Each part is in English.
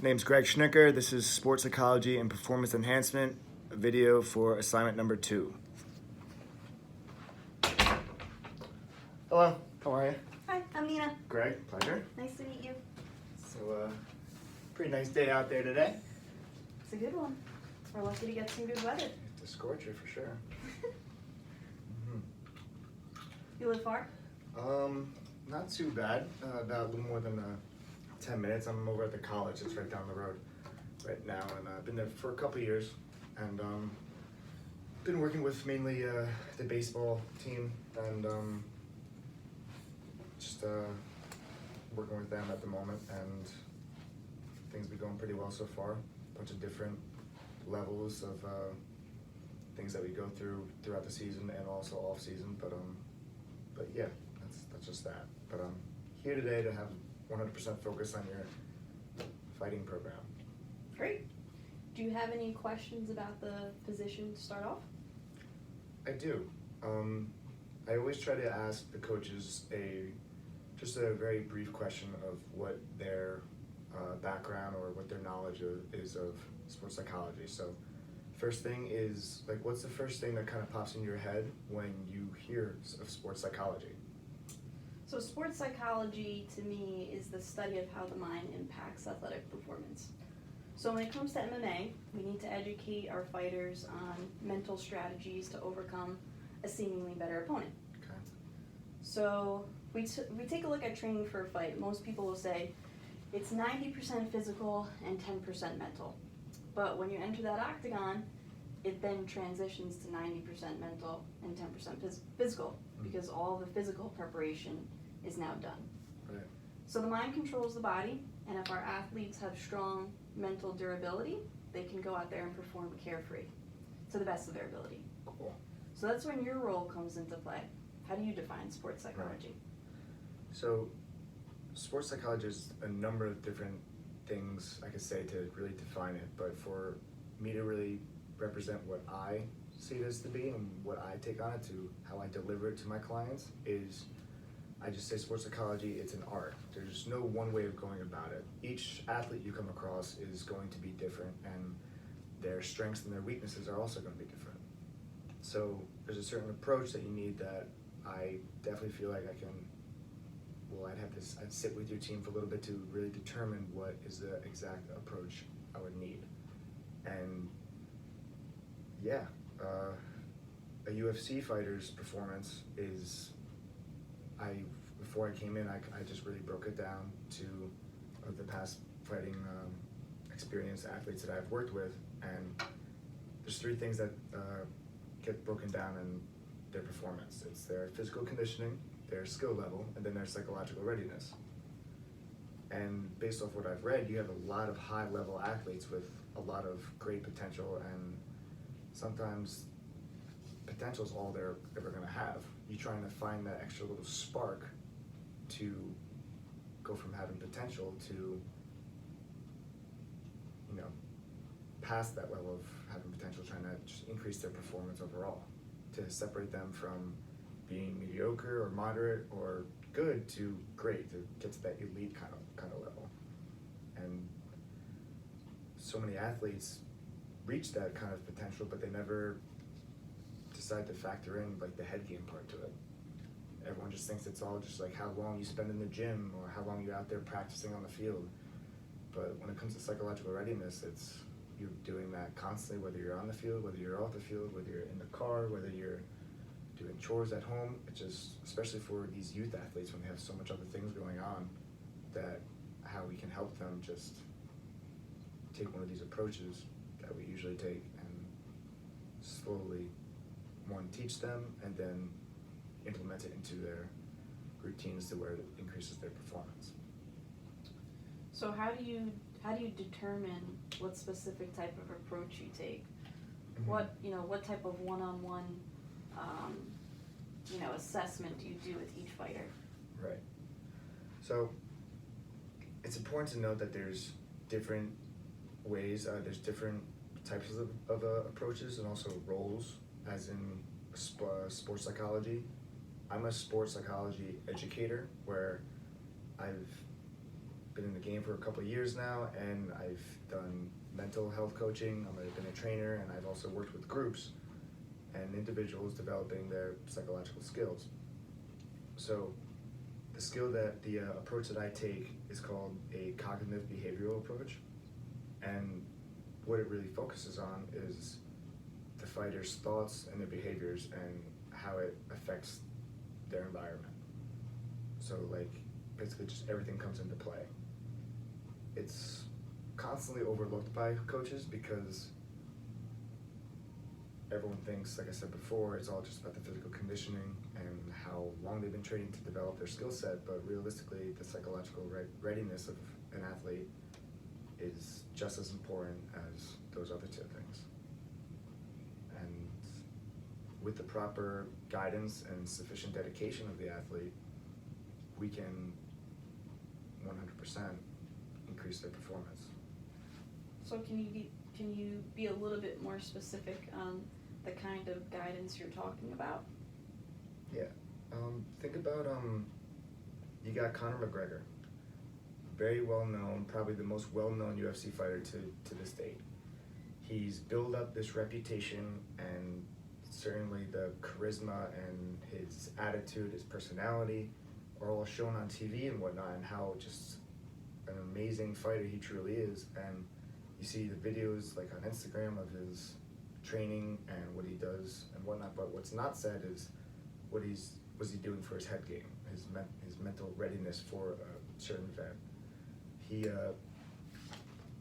Name's Greg Schnittker. This is Sports Psychology and Performance Enhancement, a video for assignment number 2. Hello, how are you? Hi, I'm Nina. Greg, pleasure. Nice to meet you. So, pretty nice day out there today. It's a good one. We're lucky to get some good weather. It's a scorcher for sure. You live far? Not too bad. About a little more than 10 minutes. I'm over at the college. It's right down the road right now, and I've been there for a couple of years, and been working with mainly the baseball team, and just working with them at the moment, and things been going pretty well so far. A bunch of different levels of things that we go through throughout the season and also off season, but yeah, that's just that. But I'm here today to have 100% focus on your fighting program. Great. Do you have any questions about the position to start off? I do. I always try to ask the coaches just a very brief question of what their background or what their knowledge is of sports psychology. So first thing is, like, what's the first thing that kind of pops in your head when you hear of sports psychology? So sports psychology to me is the study of how the mind impacts athletic performance. So when it comes to MMA, we need to educate our fighters on mental strategies to overcome a seemingly better opponent. Okay. So we take a look at training for a fight. Most people will say it's 90% physical and 10% mental. But when you enter that octagon, it then transitions to 90% mental and 10% physical, because all the physical preparation is now done. Right. So the mind controls the body, and if our athletes have strong mental durability, they can go out there and perform carefree to the best of their ability. Cool. So that's when your role comes into play. How do you define sports psychology? So sports psychology is a number of different things I could say to really define it, but for me to really represent what I see it as to be and what I take on it to how I deliver it to my clients is, I just say sports psychology, it's an art. There's no one way of going about it. Each athlete you come across is going to be different, and their strengths and their weaknesses are also going to be different. So there's a certain approach that you need that I definitely feel like I can, I'd sit with your team for a little bit to really determine what is the exact approach I would need. And yeah, a UFC fighter's performance is, before I came in, I just really broke it down to the past fighting experienced athletes that I've worked with, and there's 3 things that get broken down in their performance. It's their physical conditioning, their skill level, and then their psychological readiness. And based off what I've read, you have a lot of high-level athletes with a lot of great potential, and sometimes potential is all they're ever going to have. You're trying to find that extra little spark to go from having potential to, past that level of having potential, trying to just increase their performance overall, to separate them from being mediocre or moderate or good to great, to get to that elite kind of level. And so many athletes reach that kind of potential, but they never decide to factor in like the head game part to it. Everyone just thinks it's all just like how long you spend in the gym or how long you're out there practicing on the field. But when it comes to psychological readiness, it's you're doing that constantly, whether you're on the field, whether you're off the field, whether you're in the car, whether you're doing chores at home. It's just, especially for these youth athletes when they have so much other things going on, that how we can help them just take one of these approaches that we usually take and slowly, one, teach them, and then implement it into their routines to where it increases their performance. So how do you determine what specific type of approach you take? Mm-hmm. What type of one-on-one assessment do you do with each fighter? Right. So it's important to note that there's different ways, there's different types of approaches and also roles, as in sports psychology. I'm a sports psychology educator, where I've been in the game for a couple of years now, and I've done mental health coaching. I've been a trainer, and I've also worked with groups and individuals developing their psychological skills. So the approach that I take is called a cognitive behavioral approach, and what it really focuses on is the fighter's thoughts and their behaviors and how it affects their environment. So like basically just everything comes into play. It's constantly overlooked by coaches because everyone thinks, like I said before, it's all just about the physical conditioning and how long they've been training to develop their skill set, but realistically the psychological readiness of an athlete is just as important as those other two things. And with the proper guidance and sufficient dedication of the athlete, we can 100% increase their performance. So can you be a little bit more specific on the kind of guidance you're talking about? Yeah. Think about you got Conor McGregor, very well known, probably the most well known UFC fighter to this date. He's built up this reputation, and certainly the charisma and his attitude, his personality are all shown on TV and whatnot, and how just an amazing fighter he truly is. And you see the videos like on Instagram of his training and what he does and whatnot, but what's not said is was he doing for his head game, his mental readiness for a certain event.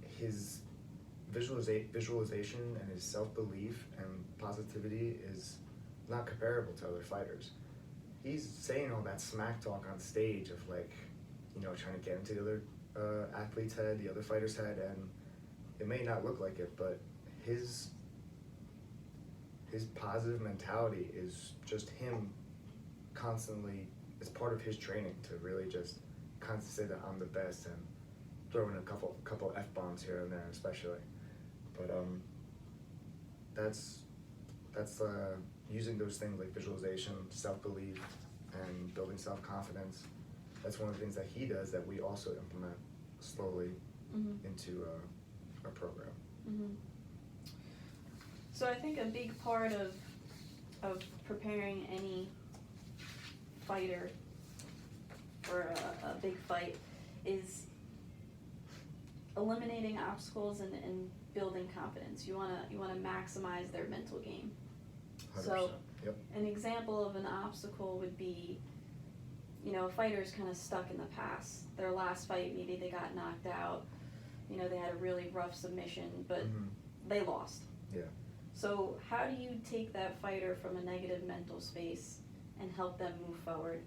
His visualization and his self-belief and positivity is not comparable to other fighters. He's saying all that smack talk on stage of like, trying to get into the other athlete's head, the other fighter's head, and it may not look like it, but his positive mentality is just him constantly, it's part of his training to really just constantly say that I'm the best and throw in a couple F-bombs here and there especially. But that's using those things like visualization, self-belief, and building self-confidence. That's one of the things that he does that we also implement slowly into our program. Mm-hmm. So I think a big part of preparing any fighter for a big fight is eliminating obstacles and building confidence. You wanna maximize their mental game. 100%. So Yep. an example of an obstacle would be, a fighter's kind of stuck in the past. Their last fight, maybe they got knocked out. They had a really rough submission, but they lost. Yeah. So how do you take that fighter from a negative mental space and help them move forward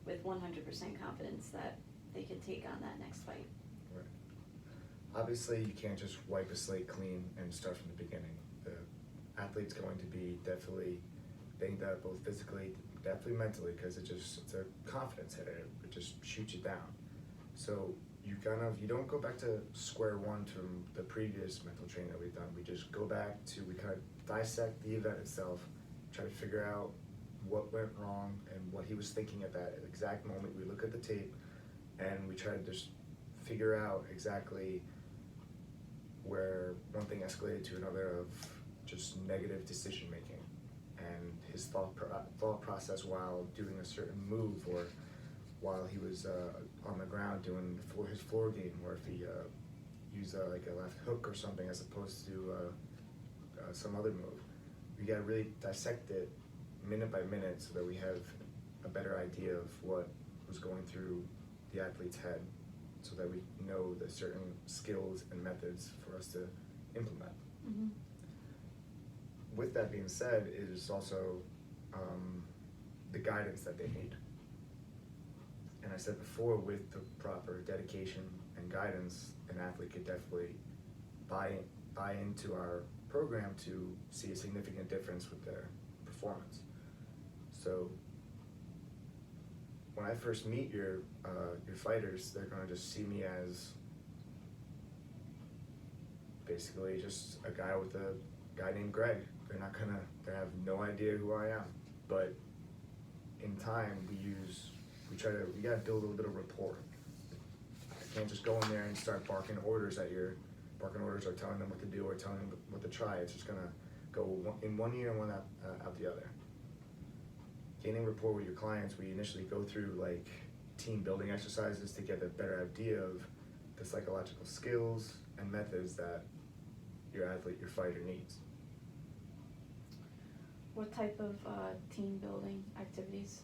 with 100% confidence that they can take on that next fight? Right. Obviously, you can't just wipe a slate clean and start from the beginning. The athlete's going to be definitely banged up, both physically, definitely mentally, because it's a confidence hitter. It just shoots you down. So you don't go back to square one from the previous mental training that we've done. We just go back we kind of dissect the event itself, try to figure out what went wrong and what he was thinking at that exact moment. We look at the tape and we try to just figure out exactly where one thing escalated to another of just negative decision making and his thought process while doing a certain move, or while he was on the ground doing his floor game, or if he used like a left hook or something as opposed to some other move. We gotta really dissect it minute by minute so that we have a better idea of what was going through the athlete's head, so that we know the certain skills and methods for us to implement. Mm-hmm. With that being said, it is also the guidance that they need. And I said before, with the proper dedication and guidance, an athlete could definitely buy into our program to see a significant difference with their performance. So when I first meet your fighters, they're going to just see me as basically just a guy with a guy named Greg. They have no idea who I am. But in time, we gotta build a little bit of rapport. can't just go in there and start barking orders or telling them what to do or telling them what to try. It's just gonna go in one ear and one out the other. Gaining rapport with your clients, we initially go through like team building exercises to get a better idea of the psychological skills and methods that your athlete, your fighter needs. What type of team building activities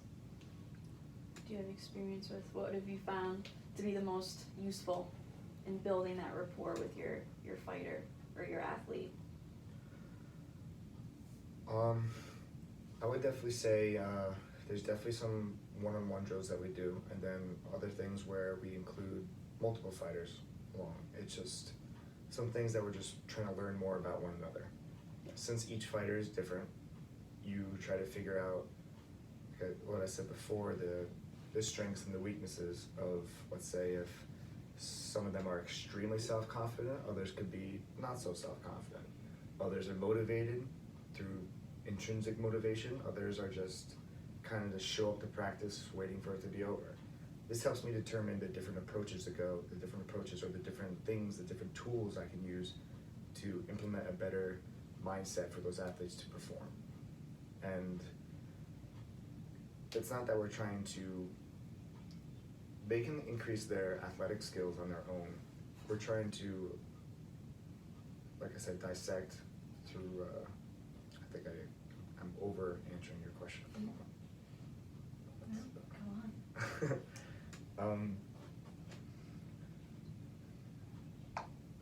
do you have experience with? What have you found to be the most useful in building that rapport with your fighter or your athlete? I would definitely say there's definitely some one-on-one drills that we do, and then other things where we include multiple fighters along. It's just some things that we're just trying to learn more about one another. Since each fighter is different, you try to figure out what I said before, the strengths and the weaknesses of, let's say, if some of them are extremely self-confident, others could be not so self-confident. Others are motivated through intrinsic motivation, others are just kind of just show up to practice waiting for it to be over. This helps me determine the different approaches or the different things, the different tools I can use to implement a better mindset for those athletes to perform. And it's not that we're trying to, they can increase their athletic skills on their own. We're trying to, like I said, dissect through, I think I'm over answering your question at the moment. No, go on.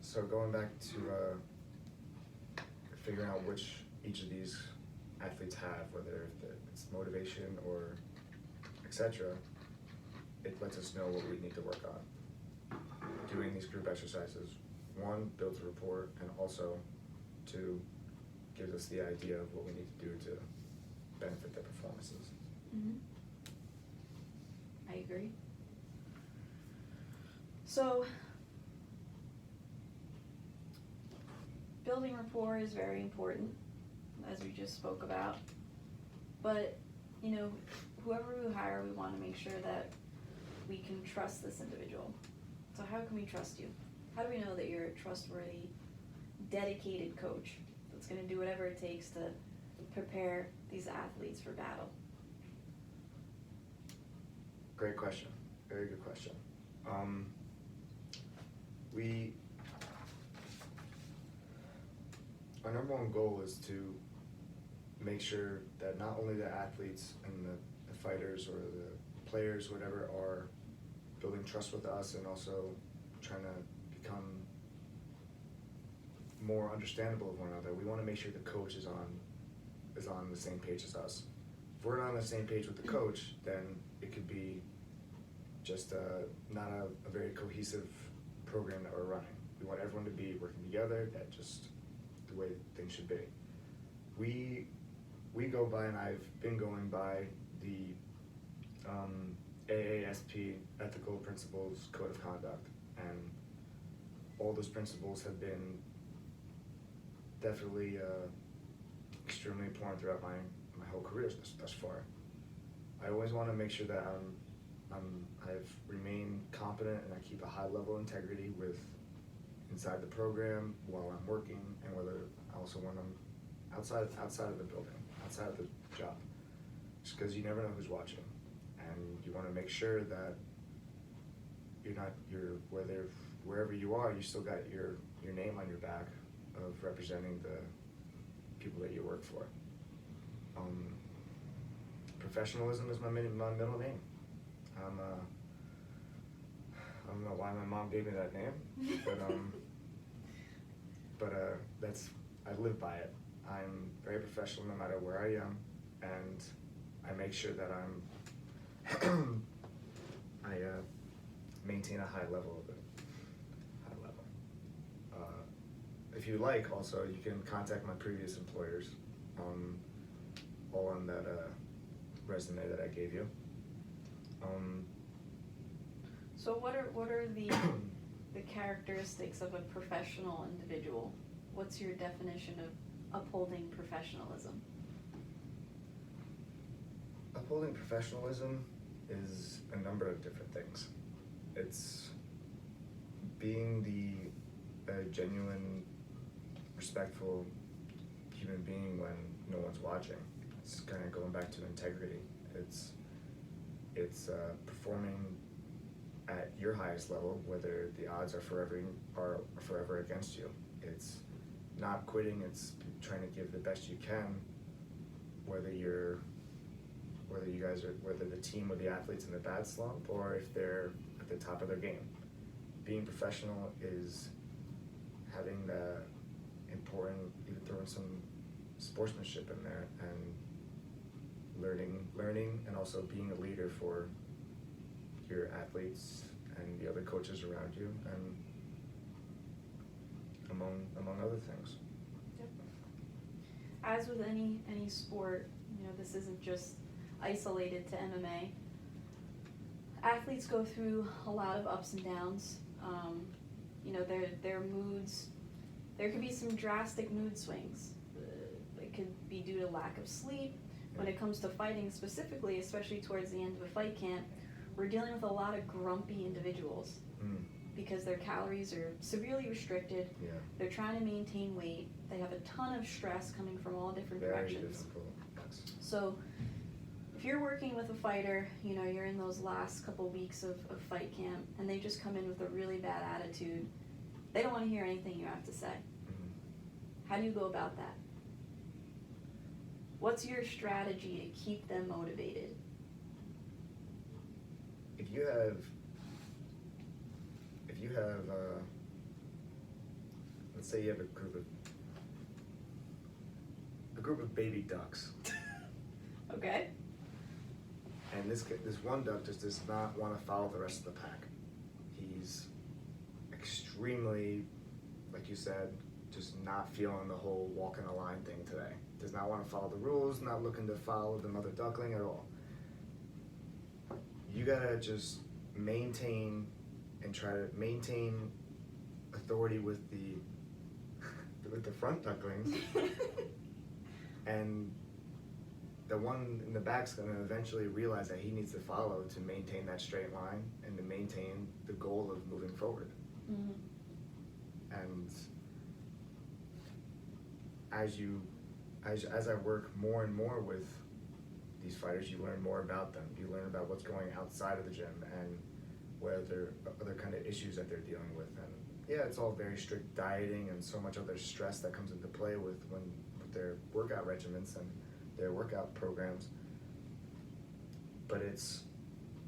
So going back to figuring out which each of these athletes have, whether it's motivation or etc., it lets us know what we need to work on. Doing these group exercises, one, builds a rapport, and also, two, gives us the idea of what we need to do to benefit their performances. Mm-hmm. I agree. So, building rapport is very important, as we just spoke about. But, you know, whoever we hire, we want to make sure that we can trust this individual. So how can we trust you? How do we know that you're a trustworthy, dedicated coach that's going to do whatever it takes to prepare these athletes for battle? Great question. Very good question. Our number one goal is to make sure that not only the athletes and the fighters or the players, whatever, are building trust with us and also trying to become more understandable of one another. We want to make sure the coach is on the same page as us. If we're not on the same page with the coach, then it could be just not a very cohesive program that we're running. We want everyone to be working together. That's just the way things should be. We go by, and I've been going by, the AASP Ethical Principles Code of Conduct, and all those principles have been definitely extremely important throughout my whole career thus far. I always want to make sure that I've remained competent and I keep a high level of integrity inside the program while I'm working, and also when I'm outside of the building, outside of the job. Just because you never know who's watching, and you want to make sure that wherever you are, you still got your name on your back of representing the people that you work for. Professionalism is my middle name. I don't know why my mom gave me that name, but I live by it. I'm very professional no matter where I am, and I make sure that I maintain a high level of it. If you like, also, you can contact my previous employers, all on that resume that I gave you. So what are the the characteristics of a professional individual? What's your definition of upholding professionalism? Upholding professionalism is a number of different things. It's being a genuine, respectful human being when no one's watching. It's kind of going back to integrity. It's performing at your highest level, whether the odds are forever against you. It's not quitting. It's trying to give the best you can, whether the team or the athlete's in a bad slump or if they're at the top of their game. Being professional is having the important, even throwing some sportsmanship in there and learning and also being a leader for your athletes and the other coaches around you, and among other things. Yep. As with any sport, this isn't just isolated to MMA. Athletes go through a lot of ups and downs. Their moods, there could be some drastic mood swings. It could be due to lack of sleep. When it comes to fighting specifically, especially towards the end of a fight camp, we're dealing with a lot of grumpy individuals because their calories are severely restricted. Yeah. They're trying to maintain weight. They have a ton of stress coming from all different Very directions. difficult. Yes. So if you're working with a fighter, you're in those last couple weeks of fight camp, and they just come in with a really bad attitude, they don't want to hear anything you have to say. How do you go about that? What's your strategy to keep them motivated? If you have let's say you have a group of baby ducks, Okay. and this one duck just does not want to follow the rest of the pack. He's extremely, like you said, just not feeling the whole walking a line thing today. Does not want to follow the rules, not looking to follow the mother duckling at all. You gotta just maintain and try to maintain authority with the front ducklings, and the one in the back's gonna eventually realize that he needs to follow to maintain that straight line and to maintain the goal of moving forward. Mm-hmm. And as I work more and more with these fighters, you learn more about them. You learn about what's going outside of the gym and what other kind of issues that they're dealing with. And yeah, it's all very strict dieting and so much other stress that comes into play with their workout regimens and their workout programs. But it's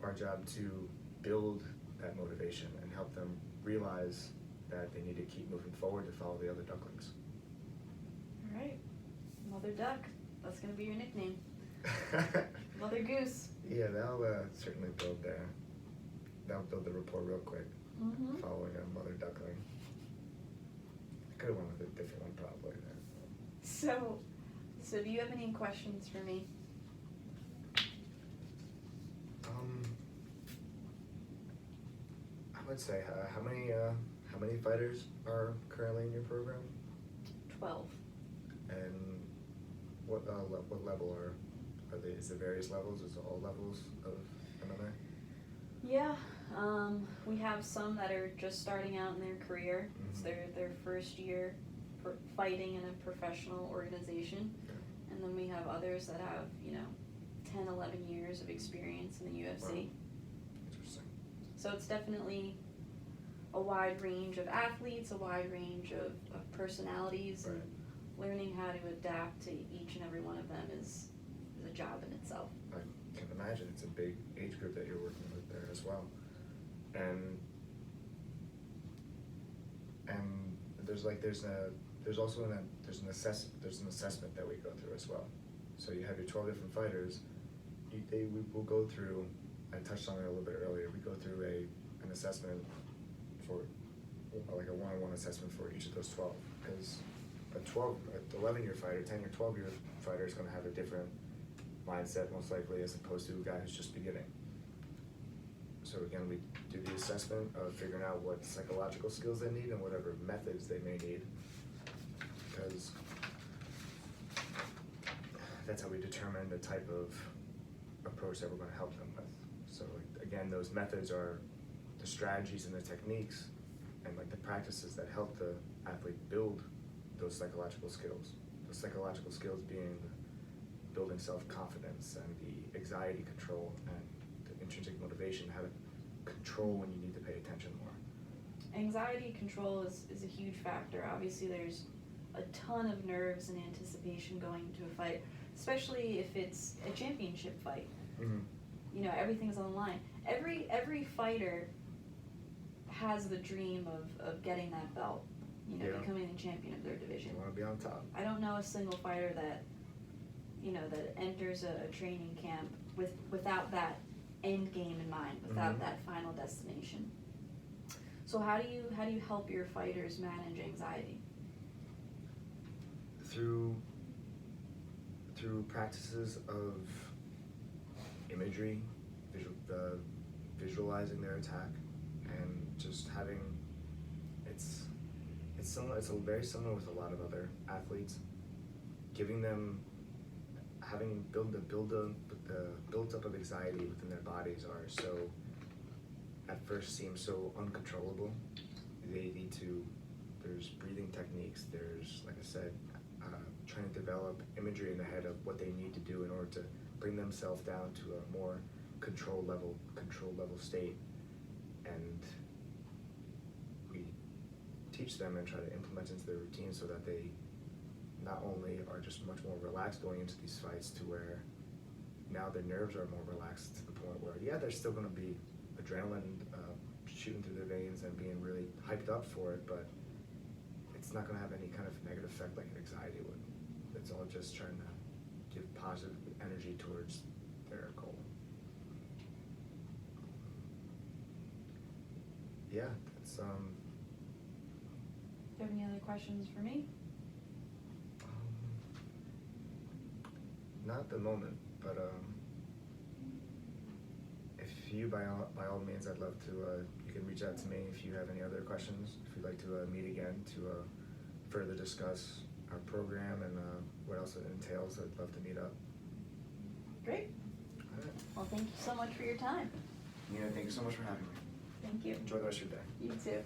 our job to build that motivation and help them realize that they need to keep moving forward to follow the other ducklings. All right. Mother Duck. That's going to be your nickname. Mother Goose. Yeah, that'll certainly build the rapport real quick. Mm-hmm. Following a mother duckling. I could have went with a different one probably. So do you have any questions for me? I would say how many fighters are currently in your program? 12. And what level are they? Is it various levels? Is it all levels of MMA? Yeah, we have some that are just starting out in their career. It's their first year fighting in a professional organization. Okay. And then we have others that have, 10, 11 years of experience in the UFC. Wow. Interesting. So it's definitely a wide range of athletes, a wide range of personalities, Right. and learning how to adapt to each and every one of them is a job in itself. I can imagine it's a big age group that you're working with there as well, and there's an assessment that we go through as well. So you have your 12 different fighters. We will go through. I touched on it a little bit earlier. We go through an assessment for like a one-on-one assessment for each of those 12, because an 11-year fighter, 10-year, 12-year fighter is going to have a different mindset most likely as opposed to a guy who's just beginning. So again, we do the assessment of figuring out what psychological skills they need and whatever methods they may need, because that's how we determine the type of approach that we're going to help them with. So again, those methods are the strategies and the techniques and like the practices that help the athlete build those psychological skills. The psychological skills being building self-confidence and the anxiety control and the intrinsic motivation, how to control when you need to pay attention more. Anxiety control is a huge factor. Obviously, there's a ton of nerves and anticipation going into a fight, especially if it's a championship fight. Mm-hmm. You know, everything's on the line. Every fighter has the dream of getting that belt, you know, Yeah. becoming the champion of their division. You want to be on top. I don't know a single fighter that, you know, that enters a training camp without that end game in mind, without Mhm. that final destination. So how do you help your fighters manage anxiety? Through practices of imagery, visualizing their attack, and just having it's similar. It's very similar with a lot of other athletes. Giving them having the build up of anxiety within their bodies are so at first seem so uncontrollable. They need to. There's breathing techniques. There's, like I said, trying to develop imagery in the head of what they need to do in order to bring themselves down to a more control level state, and we teach them and try to implement into their routine so that they not only are just much more relaxed going into these fights, to where now their nerves are more relaxed to the point where, yeah, there's still going to be adrenaline shooting through their veins and being really hyped up for it, but it's not going to have any kind of negative effect like anxiety would. It's all just trying to give positive energy towards their goal. Yeah, that's Do you have any other questions for me? Not at the moment, but if you, by all means, I'd love to, you can reach out to me if you have any other questions, if you'd like to meet again to further discuss our program and what else it entails. I'd love to meet up. Great. All right. Well, thank you so much for your time. Nina, thank you so much for having me. Thank you. Enjoy the rest of your day. You too.